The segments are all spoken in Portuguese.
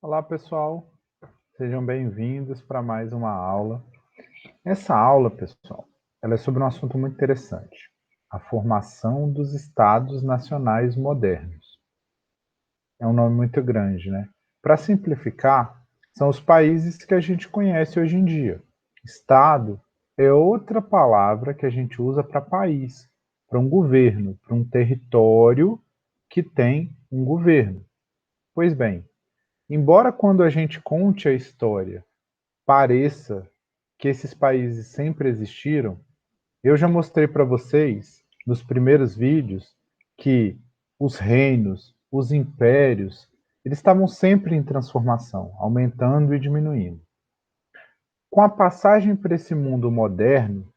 Olá, pessoal. Sejam bem-vindos para mais uma aula. Essa aula, pessoal, ela é sobre um assunto muito interessante: a formação dos Estados Nacionais modernos. É um nome muito grande, né? Para simplificar, são os países que a gente conhece hoje em dia. Estado é outra palavra que a gente usa para país, para um governo, para um território que tem um governo. Pois bem, embora quando a gente conte a história pareça que esses países sempre existiram, eu já mostrei para vocês nos primeiros vídeos que os reinos, os impérios, eles estavam sempre em transformação, aumentando e diminuindo. Com a passagem para esse mundo moderno,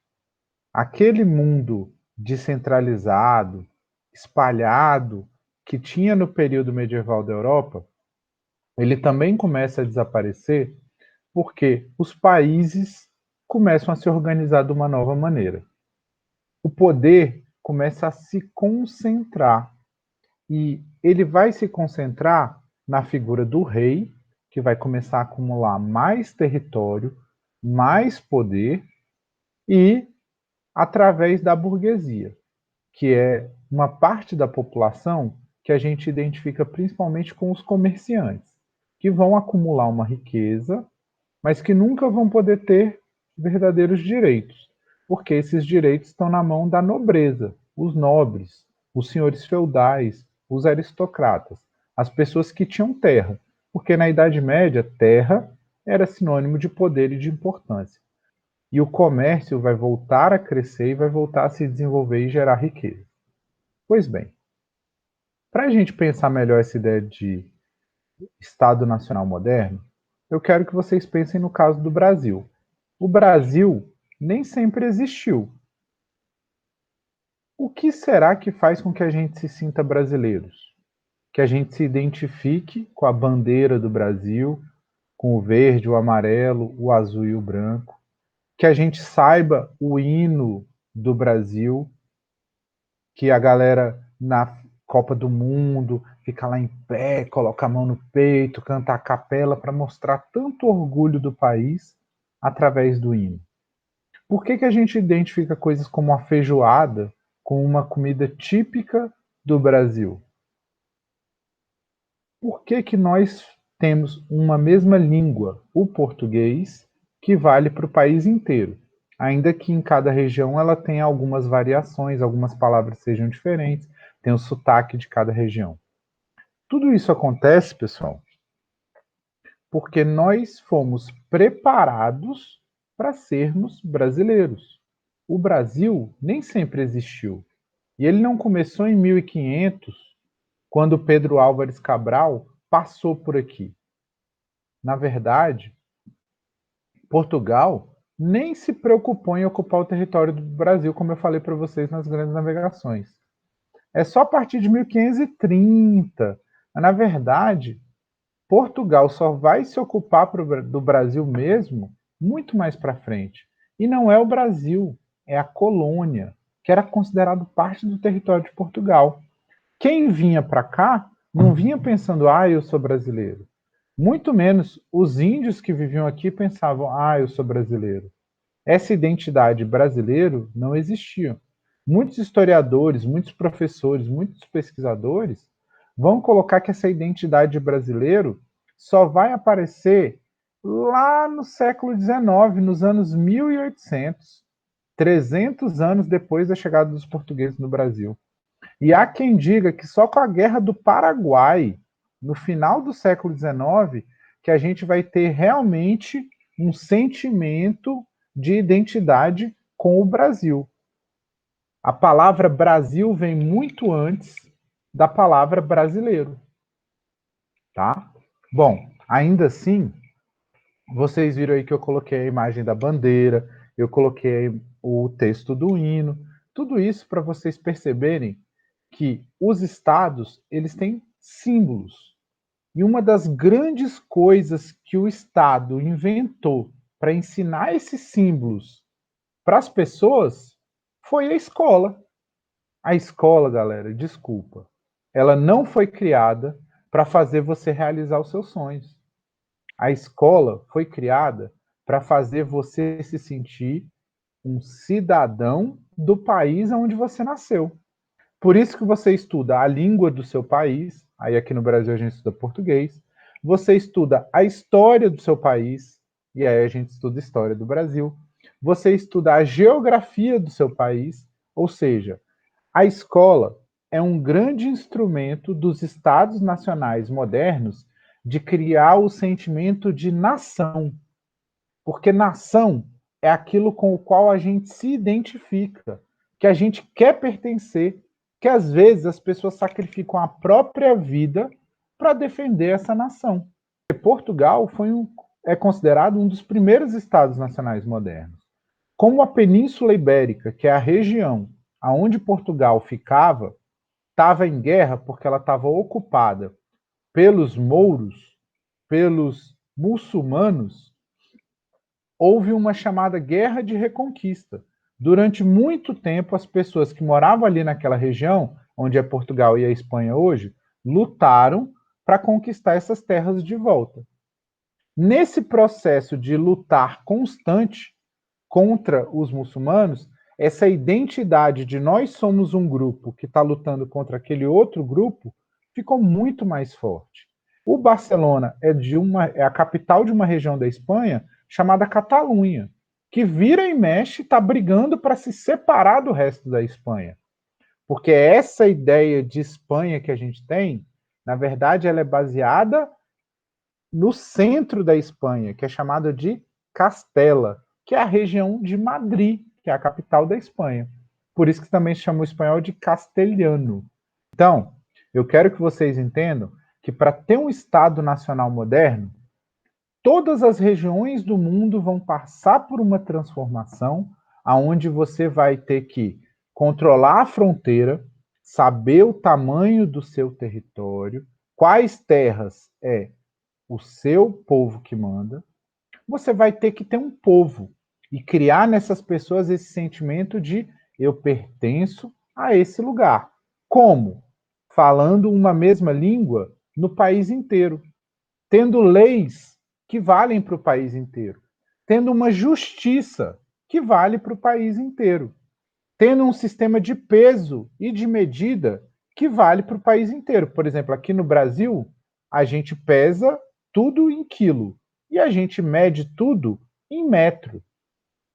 aquele mundo descentralizado, espalhado, que tinha no período medieval da Europa, ele também começa a desaparecer porque os países começam a se organizar de uma nova maneira. O poder começa a se concentrar e ele vai se concentrar na figura do rei, que vai começar a acumular mais território, mais poder e através da burguesia, que é uma parte da população que a gente identifica principalmente com os comerciantes, que vão acumular uma riqueza mas que nunca vão poder ter verdadeiros direitos, porque esses direitos estão na mão da nobreza, os nobres, os senhores feudais, os aristocratas, as pessoas que tinham terra, porque na Idade Média, terra era sinônimo de poder e de importância. E o comércio vai voltar a crescer e vai voltar a se desenvolver e gerar riqueza. Pois bem, para a gente pensar melhor essa ideia de Estado Nacional moderno, eu quero que vocês pensem no caso do Brasil. O Brasil nem sempre existiu. O que será que faz com que a gente se sinta brasileiros? Que a gente se identifique com a bandeira do Brasil, com o verde, o amarelo, o azul e o branco, que a gente saiba o hino do Brasil, que a galera na Copa do Mundo fica lá em pé, coloca a mão no peito, canta a capela para mostrar tanto orgulho do país através do hino. Por que, que a gente identifica coisas como a feijoada com uma comida típica do Brasil? Por que, que nós temos uma mesma língua, o português, que vale para o país inteiro? Ainda que em cada região ela tenha algumas variações, algumas palavras sejam diferentes, tem o sotaque de cada região. Tudo isso acontece, pessoal, porque nós fomos preparados para sermos brasileiros. O Brasil nem sempre existiu. E ele não começou em 1500, quando Pedro Álvares Cabral passou por aqui. Na verdade, Portugal nem se preocupou em ocupar o território do Brasil, como eu falei para vocês nas grandes navegações. É só a partir de 1530. Na verdade, Portugal só vai se ocupar do Brasil mesmo muito mais para frente. E não é o Brasil, é a colônia, que era considerado parte do território de Portugal. Quem vinha para cá não vinha pensando, eu sou brasileiro. Muito menos os índios que viviam aqui pensavam, eu sou brasileiro. Essa identidade brasileiro não existia. Muitos historiadores, muitos professores, muitos pesquisadores vão colocar que essa identidade brasileiro só vai aparecer lá no século XIX, nos anos 1800, 300 anos depois da chegada dos portugueses no Brasil. E há quem diga que só com a Guerra do Paraguai, no final do século XIX, que a gente vai ter realmente um sentimento de identidade com o Brasil. A palavra Brasil vem muito antes da palavra brasileiro, tá? Bom, ainda assim, vocês viram aí que eu coloquei a imagem da bandeira, eu coloquei o texto do hino, tudo isso para vocês perceberem que os estados, eles têm símbolos. E uma das grandes coisas que o Estado inventou para ensinar esses símbolos para as pessoas foi a escola. A escola, galera, desculpa, ela não foi criada para fazer você realizar os seus sonhos. A escola foi criada para fazer você se sentir um cidadão do país onde você nasceu. Por isso que você estuda a língua do seu país, aí aqui no Brasil a gente estuda português, você estuda a história do seu país, e aí a gente estuda a história do Brasil, você estuda a geografia do seu país, ou seja, a escola é um grande instrumento dos estados nacionais modernos de criar o sentimento de nação, porque nação é aquilo com o qual a gente se identifica, que a gente quer pertencer, que às vezes as pessoas sacrificam a própria vida para defender essa nação. Portugal é considerado um dos primeiros estados nacionais modernos. Como a Península Ibérica, que é a região aonde Portugal ficava, estava em guerra porque ela estava ocupada pelos mouros, pelos muçulmanos, houve uma chamada Guerra de Reconquista. Durante muito tempo, as pessoas que moravam ali naquela região, onde é Portugal e a Espanha hoje, lutaram para conquistar essas terras de volta. Nesse processo de lutar constante contra os muçulmanos, essa identidade de nós somos um grupo que está lutando contra aquele outro grupo ficou muito mais forte. O Barcelona é a capital de uma região da Espanha chamada Catalunha, que vira e mexe está brigando para se separar do resto da Espanha. Porque essa ideia de Espanha que a gente tem, na verdade, ela é baseada no centro da Espanha, que é chamada de Castela, que é a região de Madrid, que é a capital da Espanha. Por isso que também se chama o espanhol de castelhano. Então, eu quero que vocês entendam que para ter um Estado nacional moderno, todas as regiões do mundo vão passar por uma transformação aonde você vai ter que controlar a fronteira, saber o tamanho do seu território, quais terras é o seu povo que manda, você vai ter que ter um povo e criar nessas pessoas esse sentimento de eu pertenço a esse lugar. Como? Falando uma mesma língua no país inteiro, tendo leis que valem para o país inteiro, tendo uma justiça que vale para o país inteiro, tendo um sistema de peso e de medida que vale para o país inteiro. Por exemplo, aqui no Brasil, a gente pesa tudo em quilo e a gente mede tudo em metro.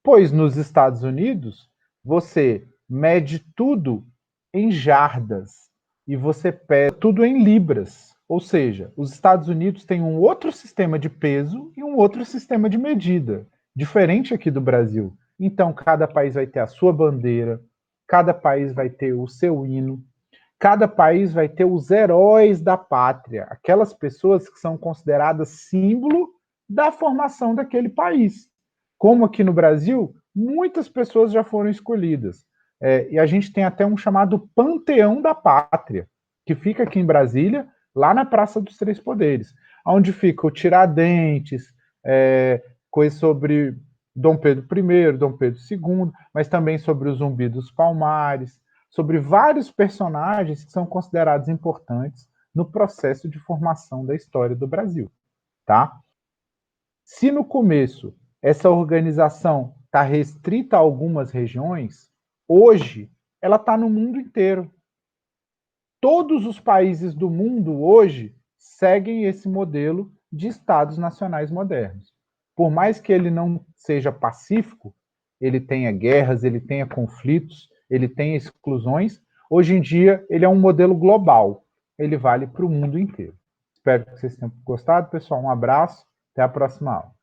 Pois nos Estados Unidos, você mede tudo em jardas e você pesa tudo em libras. Ou seja, os Estados Unidos têm um outro sistema de peso e um outro sistema de medida, diferente aqui do Brasil. Então, cada país vai ter a sua bandeira, cada país vai ter o seu hino, cada país vai ter os heróis da pátria, aquelas pessoas que são consideradas símbolo da formação daquele país. Como aqui no Brasil, muitas pessoas já foram escolhidas. E a gente tem até um chamado Panteão da Pátria, que fica aqui em Brasília, lá na Praça dos Três Poderes, onde fica o Tiradentes, coisas sobre Dom Pedro I, Dom Pedro II, mas também sobre o Zumbi dos Palmares, sobre vários personagens que são considerados importantes no processo de formação da história do Brasil, tá? Se no começo essa organização está restrita a algumas regiões, hoje ela está no mundo inteiro. Todos os países do mundo hoje seguem esse modelo de estados nacionais modernos. Por mais que ele não seja pacífico, ele tenha guerras, ele tenha conflitos, ele tenha exclusões, hoje em dia ele é um modelo global. Ele vale para o mundo inteiro. Espero que vocês tenham gostado, pessoal. Um abraço, até a próxima aula.